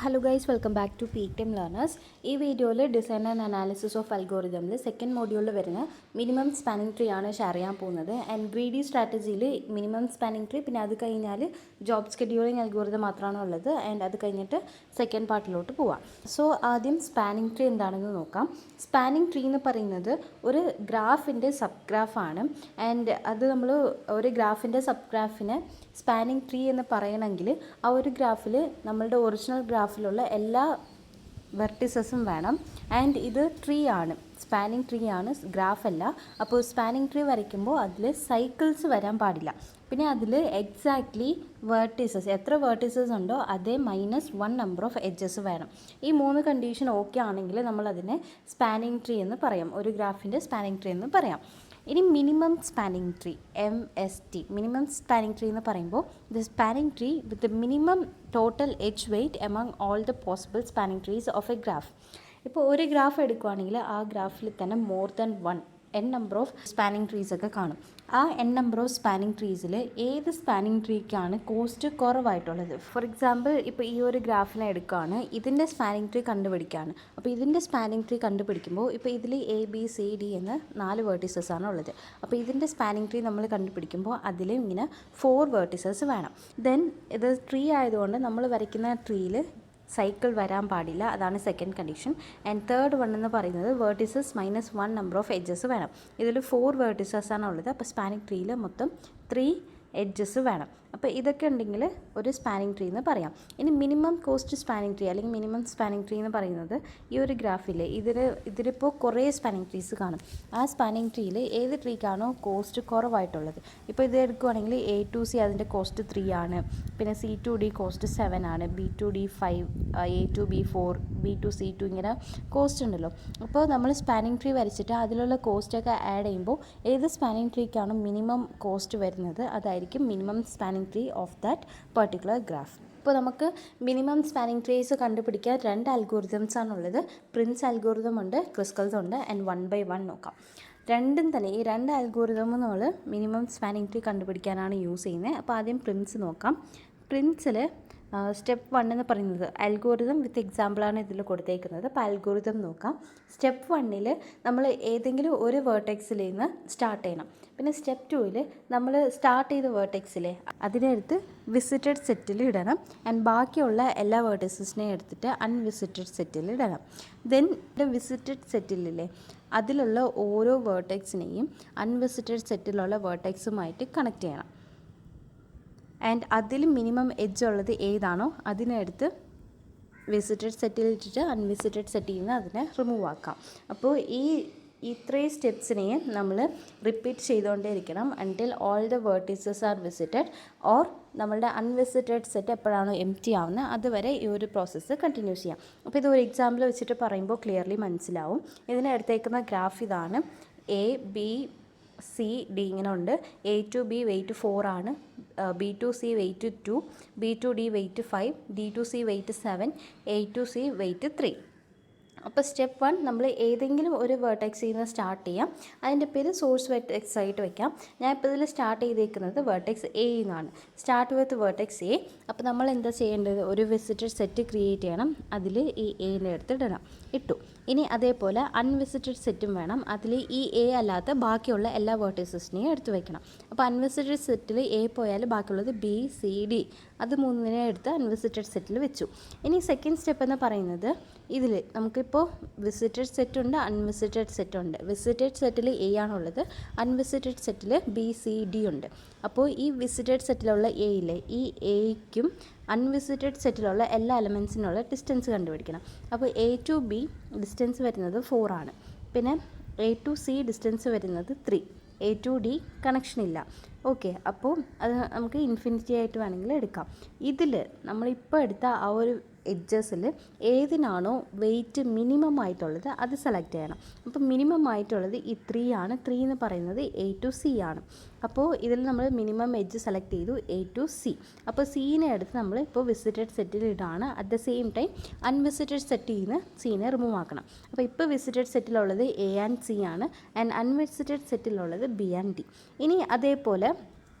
Hello guys, welcome back to peak time learners. ഈ വീഡിയോയിൽ design and analysis of അൽഗോറിതമിൽ second മോഡ്യൂളിൽ വരുന്ന മിനിമം സ്പാനിങ് ട്രീ ആണ് ഷെയർ ചെയ്യാൻ പോകുന്നത്. ആൻഡ് ഗ്രീഡി സ്ട്രാറ്റജിയിൽ മിനിമം സ്പാനിങ് ട്രീ, പിന്നെ അത് കഴിഞ്ഞാൽ ജോബ് സ്കെഡ്യൂളിങ് അൽഗോറിതം മാത്രമാണ് ഉള്ളത്. ആൻഡ് അത് കഴിഞ്ഞിട്ട് സെക്കൻഡ് പാർട്ടിലോട്ട് പോവാം. സോ ആദ്യം സ്പാനിങ് ട്രീ എന്താണെന്ന് നോക്കാം. സ്പാനിങ് ട്രീ എന്ന് പറയുന്നത് ഒരു ഗ്രാഫിൻ്റെ സബ് ഗ്രാഫാണ്. ആൻഡ് അത് നമ്മൾ ഒരു ഗ്രാഫിൻ്റെ സബ് ഗ്രാഫിനെ സ്പാനിങ് ട്രീ എന്ന് പറയണമെങ്കിൽ ആ ഒരു ഗ്രാഫിൽ നമ്മളുടെ ഒറിജിനൽ ഗ്രാഫിലുള്ള എല്ലാ വെർട്ടിസസും വേണം. ആൻഡ് ഇത് ട്രീ ആണ്, സ്പാനിങ് ട്രീ ആണ്, ഗ്രാഫല്ല. അപ്പോൾ സ്പാനിങ് ട്രീ വരയ്ക്കുമ്പോൾ അതിൽ സൈക്കിൾസ് വരാൻ പാടില്ല. പിന്നെ അതിൽ എക്സാക്ട്ലി വെർട്ടിസസ് എത്ര വെർട്ടിസസ് ഉണ്ടോ അതേ -1 നമ്പർ ഓഫ് എഡ്ജസ് വേണം. ഈ 3 കണ്ടീഷൻ ഓക്കെ ആണെങ്കിൽ നമ്മളതിനെ സ്പാനിങ് ട്രീ എന്ന് പറയാം, ഒരു ഗ്രാഫിൻ്റെ സ്പാനിങ് ട്രീ എന്ന് പറയാം. ഇനി minimum spanning tree, MST, minimum spanning tree എന്ന് പറയുമ്പോൾ the spanning tree with the minimum total edge weight among all the possible spanning trees of a graph. ഇപ്പോൾ ഒരു ഗ്രാഫ് എടുക്കുകയാണെങ്കിൽ ആ ഗ്രാഫിൽ തന്നെ more than 1 n number of spanning trees ഒക്കെ കാണും. ആ n നമ്പർ ഓഫ് സ്പാനിങ് ട്രീസിൽ ഏത് സ്പാനിങ് ട്രീക്കാണ് കോസ്റ്റ് കുറവായിട്ടുള്ളത്? ഫോർ എക്സാമ്പിൾ, ഇപ്പോൾ ഈ ഒരു ഗ്രാഫിനെ എടുക്കുകയാണ്, ഇതിൻ്റെ സ്പാനിങ് ട്രീ കണ്ടുപിടിക്കുകയാണ്. അപ്പോൾ ഇതിൻ്റെ സ്പാനിങ് ട്രീ കണ്ടുപിടിക്കുമ്പോൾ ഇപ്പോൾ ഇതിൽ ABCD എന്ന് 4 വേർട്ടിസസ് ആണ് ഉള്ളത്. അപ്പോൾ ഇതിൻ്റെ സ്പാനിങ് ട്രീ നമ്മൾ കണ്ടുപിടിക്കുമ്പോൾ അതിൽ ഇങ്ങനെ 4 വേർട്ടിസസ് വേണം. ദെൻ ഇത് ട്രീ ആയതുകൊണ്ട് നമ്മൾ വരയ്ക്കുന്ന ട്രീയിൽ സൈക്കിൾ വരാൻ പാടില്ല, അതാണ് second condition. And third one എന്ന് പറയുന്നത് വേർട്ടിസസ് -1 നമ്പർ ഓഫ് എഡ്ജസ് വേണം. ഇതിൽ 4 വേർട്ടിസസ് ആണ് ഉള്ളത്. അപ്പോൾ സ്പാനിങ് ട്രീയിൽ മൊത്തം 3 എഡ്ജസ് വേണം. അപ്പോൾ ഇതൊക്കെ ഉണ്ടെങ്കിൽ ഒരു സ്പാനിങ് ട്രീ എന്ന് പറയാം. ഇനി മിനിമം കോസ്റ്റ് സ്പാനിങ് ട്രീ അല്ലെങ്കിൽ മിനിമം സ്പാനിങ് ട്രീ എന്ന് പറയുന്നത് ഈ ഒരു ഗ്രാഫിൽ ഇതിലിപ്പോൾ കുറേ സ്പാനിങ് ട്രീസ് കാണും. ആ സ്പാനിങ് ട്രീയിൽ ഏത് ട്രീക്കാണോ കോസ്റ്റ് കുറവായിട്ടുള്ളത്, ഇപ്പോൾ ഇത് എടുക്കുകയാണെങ്കിൽ A to C അതിൻ്റെ കോസ്റ്റ് 3 ആണ്, പിന്നെ C to D കോസ്റ്റ് 7 ആണ്, B to D 5, A to B 4, B to C 2, ഇങ്ങനെ കോസ്റ്റ് ഉണ്ടല്ലോ. അപ്പോൾ നമ്മൾ സ്പാനിങ് ട്രീ വരച്ചിട്ട് അതിലുള്ള കോസ്റ്റൊക്കെ ആഡ് ചെയ്യുമ്പോൾ ഏത് സ്പാനിങ് ട്രീക്കാണോ മിനിമം കോസ്റ്റ് വരുന്നത് അതായിരിക്കും minimum spanning tree of that particular graph. ഇപ്പോൾ നമുക്ക് മിനിമം സ്പാനിങ് ട്രീസ് കണ്ടുപിടിക്കാൻ 2 അൽഗോറിതംസ് ആണുള്ളത്. പ്രിൻസ് അൽഗോറിതം ഉണ്ട്, ക്രിസ്കൽസ് ഉണ്ട്. ആൻഡ് 1 by 1 നോക്കാം. രണ്ടും തന്നെ ഈ 2 അൽഗോറിതം നമ്മൾ മിനിമം സ്പാനിങ് ട്രീ കണ്ടുപിടിക്കാനാണ് യൂസ് ചെയ്യുന്നത്. അപ്പോൾ ആദ്യം പ്രിൻസ് നോക്കാം. പ്രിൻസിൽ സ്റ്റെപ്പ് 1 എന്ന് പറയുന്നത് അൽഗോറിതം വിത്ത് എക്സാമ്പിളാണ് ഇതിൽ കൊടുത്തേക്കുന്നത്. അപ്പോൾ അൽഗോറിതം നോക്കാം. സ്റ്റെപ്പ് 1ൽ നമ്മൾ ഏതെങ്കിലും ഒരു വേർട്ടെക്സിൽ നിന്ന് സ്റ്റാർട്ട് ചെയ്യണം. പിന്നെ സ്റ്റെപ്പ് 2ൽ നമ്മൾ സ്റ്റാർട്ട് ചെയ്ത വേർട്ടെക്സിലെ അതിനടുത്ത് വിസിറ്റഡ് സെറ്റിൽ ഇടണം. ആൻഡ് ബാക്കിയുള്ള എല്ലാ വേർട്ടക്സസിനെയും എടുത്തിട്ട് അൺവിസിറ്റഡ് സെറ്റിൽ ഇടണം. ദെൻ വിസിറ്റഡ് സെറ്റിലില്ലേ അതിലുള്ള ഓരോ വേർട്ടെക്സിനെയും അൺവിസിറ്റഡ് സെറ്റിലുള്ള വേർട്ടെക്സുമായിട്ട് കണക്ട് ചെയ്യണം. ആൻഡ് അതിൽ മിനിമം എഡ്ജ് ഉള്ളത് ഏതാണോ അതിനെടുത്ത് വിസിറ്റഡ് സെറ്റിൽ ഇട്ടിട്ട് അൺവിസിറ്റഡ് സെറ്റിൽ നിന്ന് അതിനെ റിമൂവ് ആക്കാം. അപ്പോൾ ഈ 3 സ്റ്റെപ്സിനെയും നമ്മൾ റിപ്പീറ്റ് ചെയ്തുകൊണ്ടേ ഇരിക്കണം until all the vertices are visited, or നമ്മളുടെ അൺവിസിറ്റഡ് സെറ്റ് എപ്പോഴാണോ എംപ്റ്റി ആവുന്നത് അതുവരെ ഈ ഒരു പ്രോസസ്സ് കണ്ടിന്യൂ ചെയ്യാം. അപ്പോൾ ഇത് ഒരു എക്സാമ്പിൾ വെച്ചിട്ട് പറയുമ്പോൾ ക്ലിയർലി മനസ്സിലാവും. ഇതിനെടുത്തേക്കുന്ന ഗ്രാഫ് ഇതാണ്. ABCD ഇങ്ങനെ ഉണ്ട്. A to B വെയിറ്റ് 4 ആണ്, B to C weight 2, B to D weight 5, D to C weight 7, A to C weight 3. അപ്പോൾ സ്റ്റെപ്പ് 1 നമ്മൾ ഏതെങ്കിലും ഒരു വേർട്ടെക്സിൽ നിന്ന് സ്റ്റാർട്ട് ചെയ്യാം. അതിൻ്റെ പേര് സോഴ്സ് വെർട്ടെക്സ് ആയിട്ട് വയ്ക്കാം. ഞാൻ ഇപ്പോൾ ഇതിൽ സ്റ്റാർട്ട് ചെയ്തേക്കുന്നത് വേർട്ടെക്സ് A എന്നാണ്. Start with vertex A. അപ്പോൾ നമ്മൾ എന്താ ചെയ്യേണ്ടത്, ഒരു വിസിറ്റഡ് സെറ്റ് ക്രിയേറ്റ് ചെയ്യണം. അതിൽ ഈ Aൻ്റെ അടുത്ത് ഇട്ടു. ഇനി അതേപോലെ അൺവിസിറ്റഡ് സെറ്റും വേണം. അതിൽ ഈ A അല്ലാത്ത ബാക്കിയുള്ള എല്ലാ വേർട്ടീസസിനെയും എടുത്ത് വയ്ക്കണം. അപ്പോൾ അൺവിസിറ്റഡ് സെറ്റിൽ A പോയാൽ ബാക്കിയുള്ളത് BCD, അത് 3നെ എടുത്ത് അൺവിസിറ്റഡ് സെറ്റിൽ വെച്ചു. ഇനി സെക്കൻഡ് സ്റ്റെപ്പ് എന്ന് പറയുന്നത് ഇതിൽ നമുക്കിപ്പോൾ വിസിറ്റഡ് സെറ്റുണ്ട്, അൺവിസിറ്റഡ് സെറ്റുണ്ട്. വിസിറ്റഡ് സെറ്റിൽ A ആണുള്ളത്, അൺവിസിറ്റഡ് സെറ്റിൽ BCD ഉണ്ട്. അപ്പോൾ ഈ വിസിറ്റഡ് സെറ്റിലുള്ള Aയിലെ ഈ Aയ്ക്കും അൺവിസിറ്റഡ് സെറ്റിലുള്ള എല്ലാ എലമെൻസിനുള്ള ഡിസ്റ്റൻസ് കണ്ടുപിടിക്കണം. അപ്പോൾ A to B ഡിസ്റ്റൻസ് വരുന്നത് 4 ആണ്. പിന്നെ A to C ഡിസ്റ്റൻസ് വരുന്നത് 3. A to D കണക്ഷൻ ഇല്ല. ഓക്കെ, അപ്പോൾ അത് നമുക്ക് ഇൻഫിനിറ്റി ആയിട്ട് വേണമെങ്കിൽ എടുക്കാം. ഇതിൽ നമ്മളിപ്പോൾ എടുത്ത ആ ഒരു എഡ്ജസിൽ ഏതിനാണോ വെയിറ്റ് മിനിമം ആയിട്ടുള്ളത് അത് സെലക്ട് ചെയ്യണം. അപ്പോൾ മിനിമം ആയിട്ടുള്ളത് ഈ 3 ആണ്. 3 എന്ന് പറയുന്നത് A to C ആണ്. അപ്പോൾ ഇതിൽ നമ്മൾ മിനിമം എഡ്ജ് സെലക്ട് ചെയ്തു, A to C. അപ്പോൾ Cനെ എടുത്ത് നമ്മൾ ഇപ്പോൾ വിസിറ്റഡ് സെറ്റിൽ ഇടാണ്. At the same time unvisited സെറ്റിൽ നിന്ന് Cനെ റിമൂവ് ആക്കണം. അപ്പോൾ ഇപ്പോൾ വിസിറ്റഡ് സെറ്റിലുള്ളത് A and C ആണ്. ആൻഡ് അൺവിസിറ്റഡ് സെറ്റിലുള്ളത് B and D. ഇനി അതേപോലെ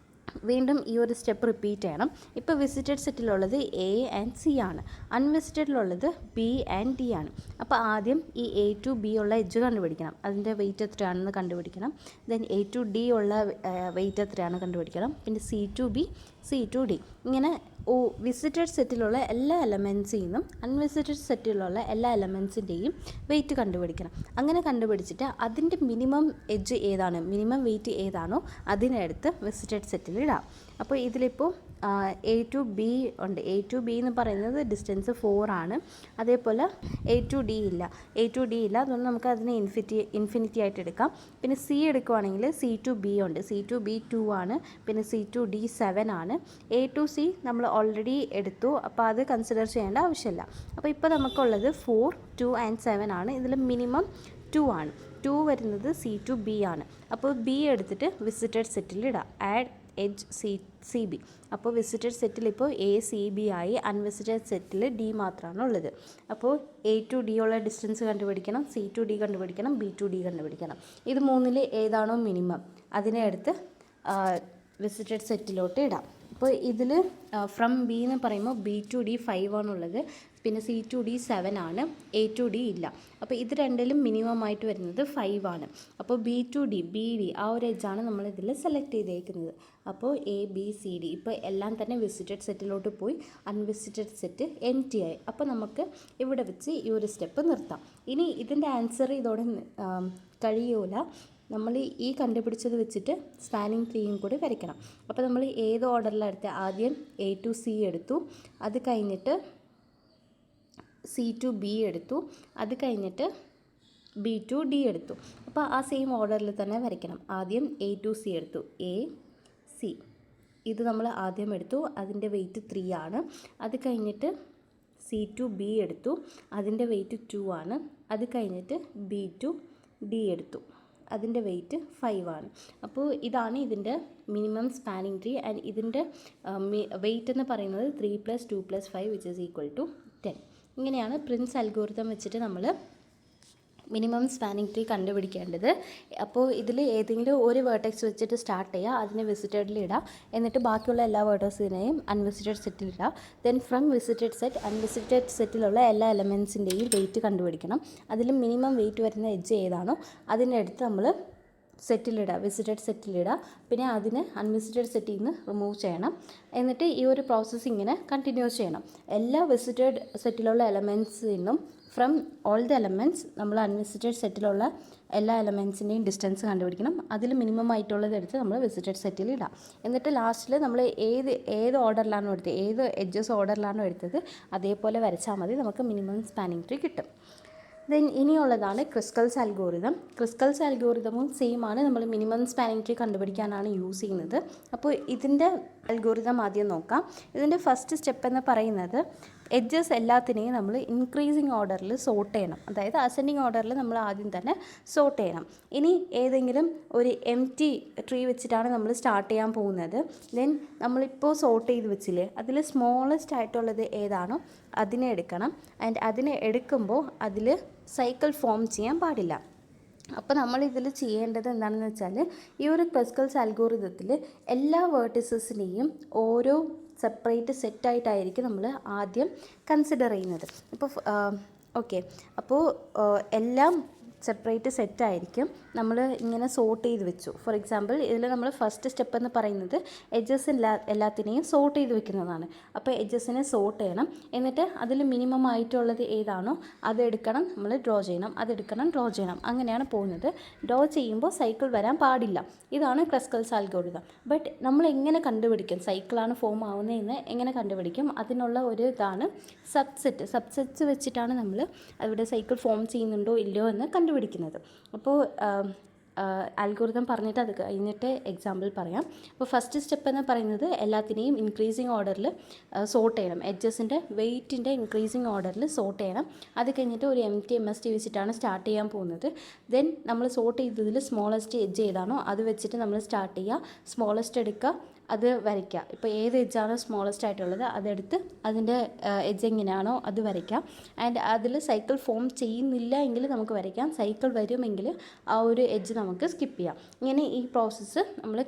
വീണ്ടും ഈ ഒരു സ്റ്റെപ്പ് റിപ്പീറ്റ് ചെയ്യണം. ഇപ്പോൾ വിസിറ്റഡ് സെറ്റിലുള്ളത് എ ആൻഡ് സി ആണ്, അൺവിസിറ്റഡിലുള്ളത് ബി ആൻഡ് ഡി ആണ്. അപ്പോൾ ആദ്യം ഈ എ ടു ബി ഉള്ള എഡ്ജ് കണ്ടുപിടിക്കണം, അതിൻ്റെ വെയിറ്റ് എത്രയാണെന്ന് കണ്ടുപിടിക്കണം. ദെൻ എ ടു ഡി ഉള്ള വെയിറ്റ് എത്രയാണെന്ന് കണ്ടുപിടിക്കണം. പിന്നെ C to B, C to D, ഇങ്ങനെ വിസിറ്റഡ് സെറ്റിലുള്ള എല്ലാ എലമെൻസിൽ നിന്നും അൺവിസിറ്റഡ് സെറ്റിലുള്ള എല്ലാ എലമെൻസിൻ്റെയും വെയിറ്റ് കണ്ടുപിടിക്കണം. അങ്ങനെ കണ്ടുപിടിച്ചിട്ട് അതിൻ്റെ മിനിമം എഡ്ജ് ഏതാണ്, മിനിമം വെയിറ്റ് ഏതാണോ അതിനെടുത്ത് വിസിറ്റഡ് സെറ്റിൽ ഇടാം. അപ്പോൾ ഇതിലിപ്പോൾ എ ടു ബി ഉണ്ട്. എ ടു ബി എന്ന് പറയുന്നത് ഡിസ്റ്റൻസ് 4 ആണ്. അതേപോലെ എ ടു ഡി ഇല്ല, അതുകൊണ്ട് നമുക്ക് അതിനെ ഇൻഫിനിറ്റി ആയിട്ട് എടുക്കാം. പിന്നെ സി എടുക്കുവാണെങ്കിൽ സി ടു ബി ഉണ്ട്, സി ടു ബി 2 ആണ്. പിന്നെ സി ടു ഡി 7 ആണ്. എ ടു സി നമ്മൾ ഓൾറെഡി എടുത്തു, അപ്പോൾ അത് കൺസിഡർ ചെയ്യേണ്ട ആവശ്യമില്ല. അപ്പോൾ ഇപ്പോൾ നമുക്കുള്ളത് 4, 2 ആൻഡ് 7 ആണ്. ഇതിൽ മിനിമം 2 ആണ്. 2 വരുന്നത് സി ടു ബി ആണ്. അപ്പോൾ ബി എടുത്തിട്ട് വിസിറ്റഡ് സെറ്റിൽ ഇടാം. Add edge C B. അപ്പോൾ വിസിറ്റഡ് സെറ്റിൽ ഇപ്പോൾ എ സി ബി ആയി, അൺവിസിറ്റഡ് സെറ്റിൽ ഡി മാത്രമാണ് ഉള്ളത്. അപ്പോൾ എ ടു ഡി ഉള്ള ഡിസ്റ്റൻസ് കണ്ടുപിടിക്കണം, സി ടു ഡി കണ്ടുപിടിക്കണം, ബി ടു ഡി കണ്ടുപിടിക്കണം. ഇത് മൂന്നിൽ ഏതാണോ മിനിമം അതിനെ എടുത്ത് വിസിറ്റഡ് സെറ്റിലോട്ട് ഇടാം. അപ്പോൾ ഇതിൽ ഫ്രം ബി എന്ന് പറയുമ്പോൾ ബി ടു ഡി 5 ആണുള്ളത്, പിന്നെ സി ടു ഡി 7 ആണ്, എ ടു ഡി ഇല്ല. അപ്പോൾ ഇത് രണ്ടിലും മിനിമം ആയിട്ട് വരുന്നത് 5 ആണ്. അപ്പോൾ B to D, B D ആ ഒരു എഡ്ജാണ് നമ്മളിതിൽ സെലക്ട് ചെയ്തേക്കുന്നത്. അപ്പോൾ എ ബി സി ഡി ഇപ്പോൾ എല്ലാം തന്നെ വിസിറ്റഡ് സെറ്റിലോട്ട് പോയി, അൺവിസിറ്റഡ് സെറ്റ് എം ടി ആയി. അപ്പോൾ നമുക്ക് ഇവിടെ വെച്ച് ഈ ഒരു സ്റ്റെപ്പ് നിർത്താം. ഇനി ഇതിൻ്റെ ആൻസർ ഇതോടെ കഴിയൂല, നമ്മൾ ഈ കണ്ടുപിടിച്ചത് വെച്ചിട്ട് സ്പാനിങ് ട്രീയും കൂടി വരയ്ക്കണം. അപ്പോൾ നമ്മൾ ഏത് ഓർഡറിലാണ് എടുത്തത്, ആദ്യം എ ടു സി എടുത്തു, അത് കഴിഞ്ഞിട്ട് സി ടു ബി എടുത്തു, അത് കഴിഞ്ഞിട്ട് ബി ടു ഡി എടുത്തു. അപ്പോൾ ആ സെയിം ഓർഡറിൽ തന്നെ വരയ്ക്കണം. ആദ്യം എ ടു സി എടുത്തു, എ സി, ഇത് നമ്മൾ ആദ്യം എടുത്തു, അതിൻ്റെ വെയിറ്റ് 3 ആണ്. അത് കഴിഞ്ഞിട്ട് സി ടു ബി എടുത്തു, അതിൻ്റെ വെയിറ്റ് 2 ആണ്. അത് കഴിഞ്ഞിട്ട് ബി ടു ഡി എടുത്തു, അതിൻ്റെ വെയിറ്റ് 5 ആണ്. അപ്പോൾ ഇതാണ് ഇതിൻ്റെ മിനിമം സ്പാനിങ് ട്രീ. ആൻഡ് ഇതിൻ്റെ വെയിറ്റ് എന്ന് പറയുന്നത് 3 + 2 + 5 = 10. ഇങ്ങനെയാണ് പ്രിൻസ് അൽഗോരിതം വെച്ചിട്ട് നമ്മൾ മിനിമം സ്പാനിങ് ട്രീ കണ്ടുപിടിക്കേണ്ടത്. അപ്പോൾ ഇതിൽ ഏതെങ്കിലും ഒരു വേർട്ടെക്സ് വെച്ചിട്ട് സ്റ്റാർട്ട് ചെയ്യുക, അതിനെ വിസിറ്റഡിൽ ഇടുക, എന്നിട്ട് ബാക്കിയുള്ള എല്ലാ വേർട്ടേഴ്സിനെയും അൺവിസിറ്റഡ് സെറ്റിൽ ഇടുക. Then from visited set, unvisited സെറ്റിലുള്ള എല്ലാ എലമെൻസിൻ്റെയും വെയിറ്റ് കണ്ടുപിടിക്കണം. അതിൽ മിനിമം വെയിറ്റ് വരുന്ന എഡ്ജ് ഏതാണോ അതിൻ്റെ അടുത്ത് നമ്മൾ സെറ്റിലിടുക, വിസിറ്റഡ് സെറ്റിലിടുക. പിന്നെ അതിന് അൺവിസിറ്റഡ് സെറ്റിൽ നിന്ന് റിമൂവ് ചെയ്യണം. എന്നിട്ട് ഈ ഒരു പ്രോസസ്സ് ഇങ്ങനെ കണ്ടിന്യൂസ് ചെയ്യണം. എല്ലാ വിസിറ്റഡ് സെറ്റിലുള്ള എലമെൻസിൽ നിന്നും ഫ്രം ഓൾ ദി എലമെൻറ്റ്സ് നമ്മൾ അൺവിസിറ്റഡ് സെറ്റിലുള്ള എല്ലാ എലമെൻസിൻ്റെയും ഡിസ്റ്റൻസ് കണ്ടുപിടിക്കണം. അതിൽ മിനിമം ആയിട്ടുള്ളത് എടുത്ത് നമ്മൾ വിസിറ്റഡ് സെറ്റിൽ ഇടാം. എന്നിട്ട് ലാസ്റ്റിൽ നമ്മൾ ഏത് ഓർഡറിലാണോ എടുത്തത്, ഏത് എഡ്ജസ് ഓർഡറിലാണോ എടുത്തത് അതേപോലെ വരച്ചാൽ മതി, നമുക്ക് മിനിമം സ്പാനിങ് ട്രീ കിട്ടും. ദെൻ ഇനിയുള്ളതാണ് ക്രിസ്കൽസ് അൽഗോരിതം. ക്രിസ്കൽസ് അൽഗോരിതമും സെയിം ആണ്, നമ്മൾ മിനിമം സ്പാനിങ് ട്രീ കണ്ടുപിടിക്കാനാണ് യൂസ് ചെയ്യുന്നത്. അപ്പോൾ ഇതിൻ്റെ അൽഗോരിതം ആദ്യം നോക്കാം. ഇതിൻ്റെ ഫസ്റ്റ് സ്റ്റെപ്പ് എന്ന് പറയുന്നത് എഡ്ജസ് എല്ലാത്തിനെയും നമ്മൾ ഇൻക്രീസിങ് ഓർഡറിൽ സോർട്ട് ചെയ്യണം. അതായത് അസെൻഡിങ് ഓർഡറിൽ നമ്മൾ ആദ്യം തന്നെ സോർട്ട് ചെയ്യണം. ഇനി ഏതെങ്കിലും ഒരു എം ടി ട്രീ വെച്ചിട്ടാണ് നമ്മൾ സ്റ്റാർട്ട് ചെയ്യാൻ പോകുന്നത്. ദെൻ നമ്മളിപ്പോൾ സോർട്ട് ചെയ്ത് വെച്ചില്ലേ, അതിൽ സ്മോളസ്റ്റ് ആയിട്ടുള്ളത് ഏതാണോ അതിനെ എടുക്കണം. ആൻഡ് അതിനെ എടുക്കുമ്പോൾ അതിൽ സൈക്കിൾ ഫോം ചെയ്യാൻ പാടില്ല. അപ്പോൾ നമ്മളിതിൽ ചെയ്യേണ്ടത് എന്താണെന്ന് വെച്ചാൽ, ഈ ഒരു ക്രിസ്കൽസ് അൽഗോരിതത്തിൽ എല്ലാ വേർട്ടിസസിനെയും ഓരോ സെപ്പറേറ്റ് സെറ്റായിട്ടായിരിക്കും നമ്മൾ ആദ്യം കൺസിഡർ ചെയ്യുന്നത്. ഇപ്പോൾ ഓക്കെ, അപ്പോൾ എല്ലാം സെപ്പറേറ്റ് സെറ്റായിരിക്കും നമ്മൾ ഇങ്ങനെ സോർട്ട് ചെയ്ത് വെച്ചു. ഫോർ എക്സാമ്പിൾ ഇതിൽ നമ്മൾ ഫസ്റ്റ് സ്റ്റെപ്പ് എന്ന് പറയുന്നത് എഡ്ജസ് എല്ലാത്തിനെയും സോർട്ട് ചെയ്ത് വെക്കുന്നതാണ്. അപ്പോൾ എഡ്ജസിനെ സോർട്ട് ചെയ്യണം, എന്നിട്ട് അതിൽ മിനിമം ആയിട്ടുള്ളത് ഏതാണോ അതെടുക്കണം, നമ്മൾ ഡ്രോ ചെയ്യണം, അതെടുക്കണം, ഡ്രോ ചെയ്യണം, അങ്ങനെയാണ് പോകുന്നത്. ഡ്രോ ചെയ്യുമ്പോൾ സൈക്കിൾ വരാൻ പാടില്ല. ഇതാണ് ക്രിസ്കൽസ് അൽഗോരിതം. ബട്ട് നമ്മൾ എങ്ങനെ കണ്ടുപിടിക്കും സൈക്കിളാണ് ഫോം ആവുന്നതെന്ന് എങ്ങനെ കണ്ടുപിടിക്കും, അതിനുള്ള ഒരു ഇതാണ് സബ്സെറ്റ്സ് വെച്ചിട്ടാണ് നമ്മൾ അവിടെ സൈക്കിൾ ഫോം ചെയ്യുന്നുണ്ടോ ഇല്ലയോ എന്ന് കണ്ടുപിടിക്കുന്നത്. അപ്പോൾ അൽഗോരിതം പറഞ്ഞിട്ട് അത് കഴിഞ്ഞിട്ട് എക്സാമ്പിൾ പറയാം. അപ്പോൾ ഫസ്റ്റ് സ്റ്റെപ്പ് എന്ന് പറയുന്നത് എല്ലാത്തിനെയും ഇൻക്രീസിങ് ഓർഡറിൽ സോർട്ട് ചെയ്യണം, എഡ്ജസിൻ്റെ വെയ്റ്റിൻ്റെ ഇൻക്രീസിങ് ഓർഡറിൽ സോർട്ട് ചെയ്യണം. അത് കഴിഞ്ഞിട്ട് ഒരു MST വെച്ചിട്ടാണ് സ്റ്റാർട്ട് ചെയ്യാൻ പോകുന്നത്. ദെൻ നമ്മൾ സോർട്ട് ചെയ്തതിൽ സ്മോളസ്റ്റ് എഡ്ജ് ഏതാണോ അത് വെച്ചിട്ട് നമ്മൾ സ്റ്റാർട്ട് ചെയ്യുക, സ്മോളസ്റ്റ് എടുക്കുക, അത് വരയ്ക്കുക. ഇപ്പോൾ ഏത് എഡ്ജാണോ സ്മോളസ്റ്റ് ആയിട്ടുള്ളത് അതെടുത്ത് അതിൻ്റെ എഡ്ജ് എങ്ങനെയാണോ അത് വരയ്ക്കാം. ആൻഡ് അതിൽ സൈക്കിൾ ഫോം ചെയ്യുന്നില്ല എങ്കിൽ നമുക്ക് വരയ്ക്കാം. സൈക്കിൾ വരുമെങ്കിൽ ആ ഒരു എഡ്ജ് നമുക്ക് സ്കിപ്പ് ചെയ്യാം. ഇങ്ങനെ ഈ പ്രോസസ്സ് നമ്മൾ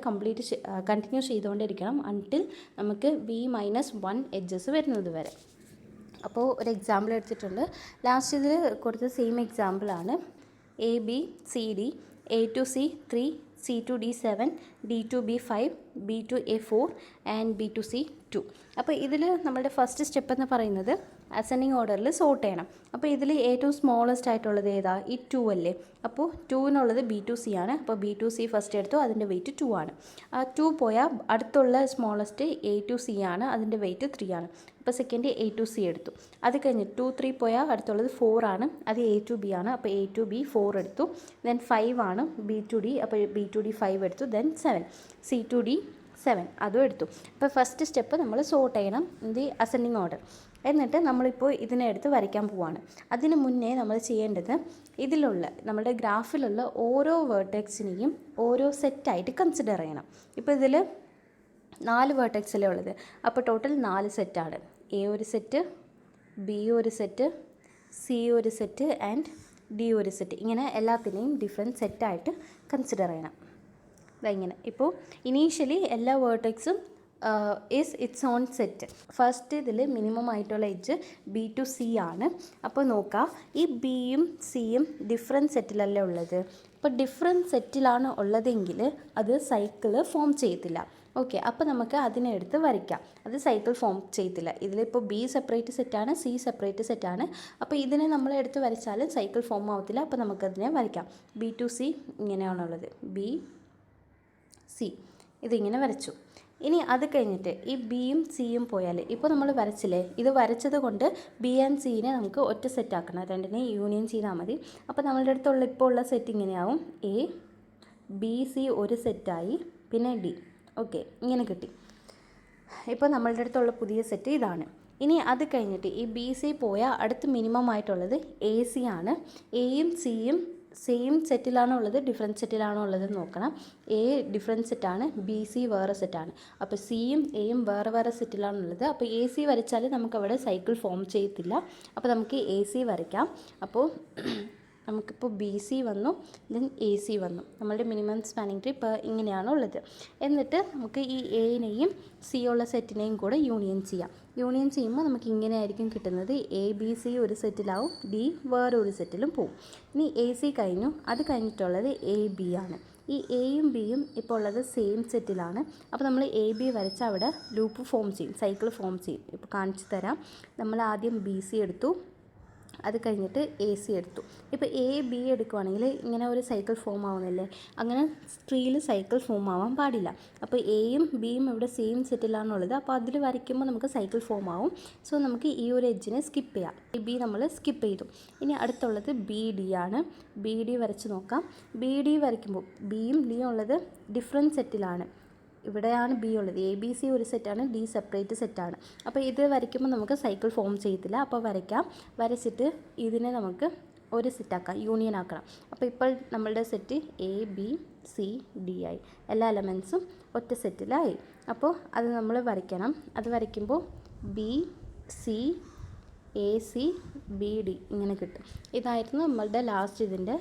കണ്ടിന്യൂ ചെയ്തുകൊണ്ടിരിക്കണം അൺടിൽ നമുക്ക് V-1 എഡ്ജസ് വരുന്നത് വരെ. അപ്പോൾ ഒരു എക്സാമ്പിൾ എടുത്തിട്ടുണ്ട്. ലാസ്റ്റ് ഇതിൽ കൊടുത്ത സെയിം എക്സാമ്പിളാണ്. ABCD, A to C 3, C to D 7, D to B 5, B to A 4 and B to C 2. അപ്പോൾ ഇതിൽ നമ്മളുടെ ഫസ്റ്റ് സ്റ്റെപ്പ് എന്ന് പറയുന്നത് അസെൻഡിങ് ഓർഡറിൽ സോർട്ട് ചെയ്യണം. അപ്പോൾ ഇതിൽ ഏറ്റവും സ്മോളസ്റ്റ് ആയിട്ടുള്ളത് ഏതാ? ഈ 2 അല്ലേ. അപ്പോൾ 2 B2C ആണ്. അപ്പോൾ B2C ഫസ്റ്റ് എടുത്തു, അതിൻ്റെ വെയിറ്റ് 2 ആണ്. ആ 2 പോയാൽ അടുത്തുള്ള സ്മോളസ്റ്റ് A2C ആണ്, അതിൻ്റെ വെയിറ്റ് 3 ആണ്. അപ്പോൾ സെക്കൻഡ് A2C എടുത്തു. അത് കഴിഞ്ഞ് 2, 3 പോയാൽ അടുത്തുള്ളത് 4 ആണ്, അത് A2B ആണ്. അപ്പോൾ A2B 4 എടുത്തു. ദെൻ 5 ആണ് B2D, അപ്പോൾ B2D 5 എടുത്തു. ദെൻ 7 C2D 7 അതും എടുത്തു. അപ്പോൾ ഫസ്റ്റ് സ്റ്റെപ്പ് നമ്മൾ സോർട്ട് ചെയ്യണം ദി അസെൻഡിങ് ഓർഡർ. എന്നിട്ട് നമ്മളിപ്പോൾ ഇതിനെ എടുത്ത് വരയ്ക്കാൻ പോവാണ്. അതിന് മുന്നേ നമ്മൾ ചെയ്യേണ്ടത് ഇതിലുള്ള നമ്മുടെ ഗ്രാഫിലുള്ള ഓരോ വേർട്ടെക്സിനെയും ഓരോ സെറ്റായിട്ട് കൺസിഡർ ചെയ്യണം. ഇപ്പോൾ ഇതിൽ 4 വേർട്ടെക്സിലേ ഉള്ളത്. അപ്പോൾ ടോട്ടൽ 4 സെറ്റാണ്. A ഒരു സെറ്റ്, B ഒരു സെറ്റ്, C ഒരു സെറ്റ് ആൻഡ് D ഒരു സെറ്റ്. ഇങ്ങനെ എല്ലാത്തിനെയും ഡിഫറെൻറ്റ് സെറ്റായിട്ട് കൺസിഡർ ചെയ്യണം. ഇങ്ങനെ ഇപ്പോൾ ഇനീഷ്യലി എല്ലാ വേർട്ടെക്സും is its own set. First ഇതിൽ മിനിമം ആയിട്ടുള്ള എഡ്ജ് B to C ആണ്. അപ്പോൾ നോക്കാം, ഈ Bയും Cയും ഡിഫറെൻറ്റ് സെറ്റിലല്ലേ ഉള്ളത്. അപ്പോൾ ഡിഫറെൻറ്റ് സെറ്റിലാണ് ഉള്ളതെങ്കിൽ അത് സൈക്കിൾ ഫോം ചെയ്യത്തില്ല. ഓക്കെ, അപ്പോൾ നമുക്ക് അതിനെ എടുത്ത് വരയ്ക്കാം. അത് സൈക്കിൾ ഫോം ചെയ്യത്തില്ല. ഇതിലിപ്പോൾ B സെപ്പറേറ്റ് സെറ്റാണ്, C സെപ്പറേറ്റ് സെറ്റാണ്. അപ്പോൾ ഇതിനെ നമ്മൾ എടുത്ത് വരച്ചാലും സൈക്കിൾ ഫോം ആവത്തില്ല. അപ്പോൾ നമുക്കതിനെ വരയ്ക്കാം. B to C ഇങ്ങനെയാണുള്ളത്. B, C ഇതിങ്ങനെ വരച്ചു. ഇനി അത് കഴിഞ്ഞിട്ട് ഈ Bയും Cയും പോയാൽ ഇപ്പോൾ നമ്മൾ വരച്ചില്ലേ, ഇത് വരച്ചത് കൊണ്ട് B ആൻഡ് Cനെ നമുക്ക് ഒറ്റ സെറ്റ് ആക്കണം. രണ്ടിനെ യൂണിയൻ ചെയ്താൽ മതി. അപ്പോൾ നമ്മളുടെ അടുത്തുള്ള ഇപ്പോൾ ഉള്ള സെറ്റ് ഇങ്ങനെയാവും. A, B, C ഒരു സെറ്റായി, പിന്നെ D. ഓക്കെ, ഇങ്ങനെ കിട്ടി. ഇപ്പോൾ നമ്മളുടെ അടുത്തുള്ള പുതിയ സെറ്റ് ഇതാണ്. ഇനി അത് കഴിഞ്ഞിട്ട് ഈ BC പോയാൽ അടുത്ത് മിനിമം ആയിട്ടുള്ളത് AC ആണ്. Aയും Cയും സെയിം സെറ്റിലാണോ ഉള്ളത്, ഡിഫറെൻറ്റ് സെറ്റിലാണോ ഉള്ളത് നോക്കണം. A ഡിഫറെൻറ്റ് സെറ്റാണ്, BC വേറെ സെറ്റാണ്. അപ്പോൾ Cയും Aയും വേറെ വേറെ സെറ്റിലാണുള്ളത്. അപ്പോൾ AC വരച്ചാൽ നമുക്കവിടെ സൈക്കിൾ ഫോം ചെയ്യത്തില്ല. അപ്പോൾ നമുക്ക് AC വരയ്ക്കാം. അപ്പോൾ നമുക്കിപ്പോൾ BC വന്നു, ദെൻ AC വന്നു. നമ്മളുടെ മിനിമം സ്പാനിങ് ട്രീ ഇപ്പോൾ ഇങ്ങനെയാണ് ഉള്ളത്. എന്നിട്ട് നമുക്ക് ഈ Aനെയും C ഉള്ള സെറ്റിനെയും കൂടെ യൂണിയൻ ചെയ്യാം. യൂണിയൻ ചെയ്യുമ്പോൾ നമുക്ക് ഇങ്ങനെ ആയിരിക്കും കിട്ടുന്നത്. ABC ഒരു സെറ്റിലാവും, D വേറെ ഒരു സെറ്റിലും പോവും. ഇനി AC കഴിഞ്ഞു. അത് കഴിഞ്ഞിട്ടുള്ളത് AB ആണ്. ഈ Aയും Bയും ഇപ്പോൾ ഉള്ളത് സെയിം സെറ്റിലാണ്. അപ്പോൾ നമ്മൾ AB വരച്ച് അവിടെ ലൂപ്പ് ഫോം ചെയ്യും, സൈക്കിൾ ഫോം ചെയ്യും. ഇപ്പോൾ കാണിച്ചു തരാം. നമ്മൾ ആദ്യം BC എടുത്തു, അത് കഴിഞ്ഞിട്ട് AC എടുത്തു. ഇപ്പോൾ AB എടുക്കുവാണെങ്കിൽ ഇങ്ങനെ ഒരു സൈക്കിൾ ഫോം ആവുന്നില്ലേ, അങ്ങനെ ട്രീയിൽ സൈക്കിൾ ഫോം ആവാൻ പാടില്ല. അപ്പോൾ Aയും Bയും ഇവിടെ സെയിം സെറ്റിലാണുള്ളത്. അപ്പോൾ അതിൽ വരയ്ക്കുമ്പോൾ നമുക്ക് സൈക്കിൾ ഫോം ആവും. സോ നമുക്ക് ഈ ഒരു എഡ്ജിനെ സ്കിപ്പ് ചെയ്യാം. ഈ B നമ്മൾ സ്കിപ്പ് ചെയ്തു. ഇനി അടുത്തുള്ളത് BD ആണ്. BD വരച്ച് നോക്കാം. BD വരയ്ക്കുമ്പോൾ Bയും Dയും ഉള്ളത് ഡിഫറെൻറ്റ് സെറ്റിലാണ്. ഇവിടെയാണ് B ഉള്ളത്. ABC ഒരു സെറ്റാണ്, D സെപ്പറേറ്റ് സെറ്റാണ്. അപ്പോൾ ഇത് വരയ്ക്കുമ്പോൾ നമുക്ക് സൈക്കിൾ ഫോം ചെയ്യത്തില്ല. അപ്പോൾ വരയ്ക്കാം. വരച്ചിട്ട് ഇതിനെ നമുക്ക് ഒരു സെറ്റാക്കാം, യൂണിയൻ ആക്കണം. അപ്പോൾ ഇപ്പോൾ നമ്മളുടെ സെറ്റ് ABCD ആയി. എല്ലാ എലമെൻസും ഒറ്റ സെറ്റിലായി. അപ്പോൾ അത് നമ്മൾ വരയ്ക്കണം. അത് വരയ്ക്കുമ്പോൾ BCACBD ഇങ്ങനെ കിട്ടും. ഇതായിരുന്നു നമ്മളുടെ ലാസ്റ്റ് ഇതിൻ്റെ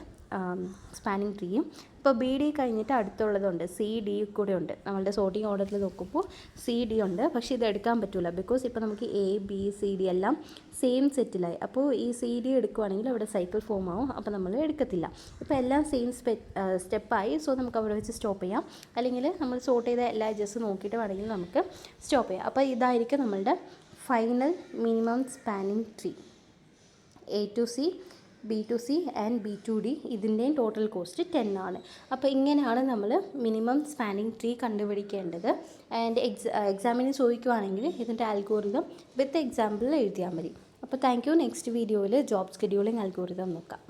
സ്പാനിങ് ട്രീയും. ഇപ്പോൾ BD കഴിഞ്ഞിട്ട് അടുത്തുള്ളതുണ്ട്, CD കൂടെ ഉണ്ട്. നമ്മളുടെ സോർട്ടിങ് ഓർഡറിൽ നോക്കുമ്പോൾ CD ഉണ്ട്, പക്ഷേ ഇത് എടുക്കാൻ പറ്റില്ല. ബിക്കോസ് ഇപ്പോൾ നമുക്ക് ABCD എല്ലാം സെയിം സെറ്റിലായി. അപ്പോൾ ഈ CD എടുക്കുവാണെങ്കിൽ അവിടെ സൈക്കിൾ ഫോം ആവും. അപ്പോൾ നമ്മൾ എടുക്കത്തില്ല. ഇപ്പോൾ എല്ലാം സെയിം സ്റ്റെപ്പായി. സോ നമുക്ക് അവിടെ വെച്ച് സ്റ്റോപ്പ് ചെയ്യാം. അല്ലെങ്കിൽ നമ്മൾ സോർട്ട് ചെയ്ത എല്ലാ എഡ്ജസ് നോക്കിയിട്ട് വേണമെങ്കിൽ നമുക്ക് സ്റ്റോപ്പ് ചെയ്യാം. അപ്പോൾ ഇതായിരിക്കും നമ്മളുടെ final minimum spanning tree. A to C, B to C and B to D. ഇതിൻ്റെയും ടോട്ടൽ കോസ്റ്റ് 10 ആണ്. അപ്പോൾ ഇങ്ങനെയാണ് നമ്മൾ മിനിമം സ്പാനിങ് ട്രീ കണ്ടുപിടിക്കേണ്ടത്. ആൻഡ് എക്സാമിന് ചോദിക്കുവാണെങ്കിൽ ഇതിൻ്റെ ആൽഗോരിതം വിത്ത് എക്സാമ്പിളിൽ എഴുതിയാൽ മതി. അപ്പോൾ താങ്ക് യു. നെക്സ്റ്റ് വീഡിയോയിൽ ജോബ് സ്കെഡ്യൂളിംഗ് ആൽഗോരിതം നോക്കാം.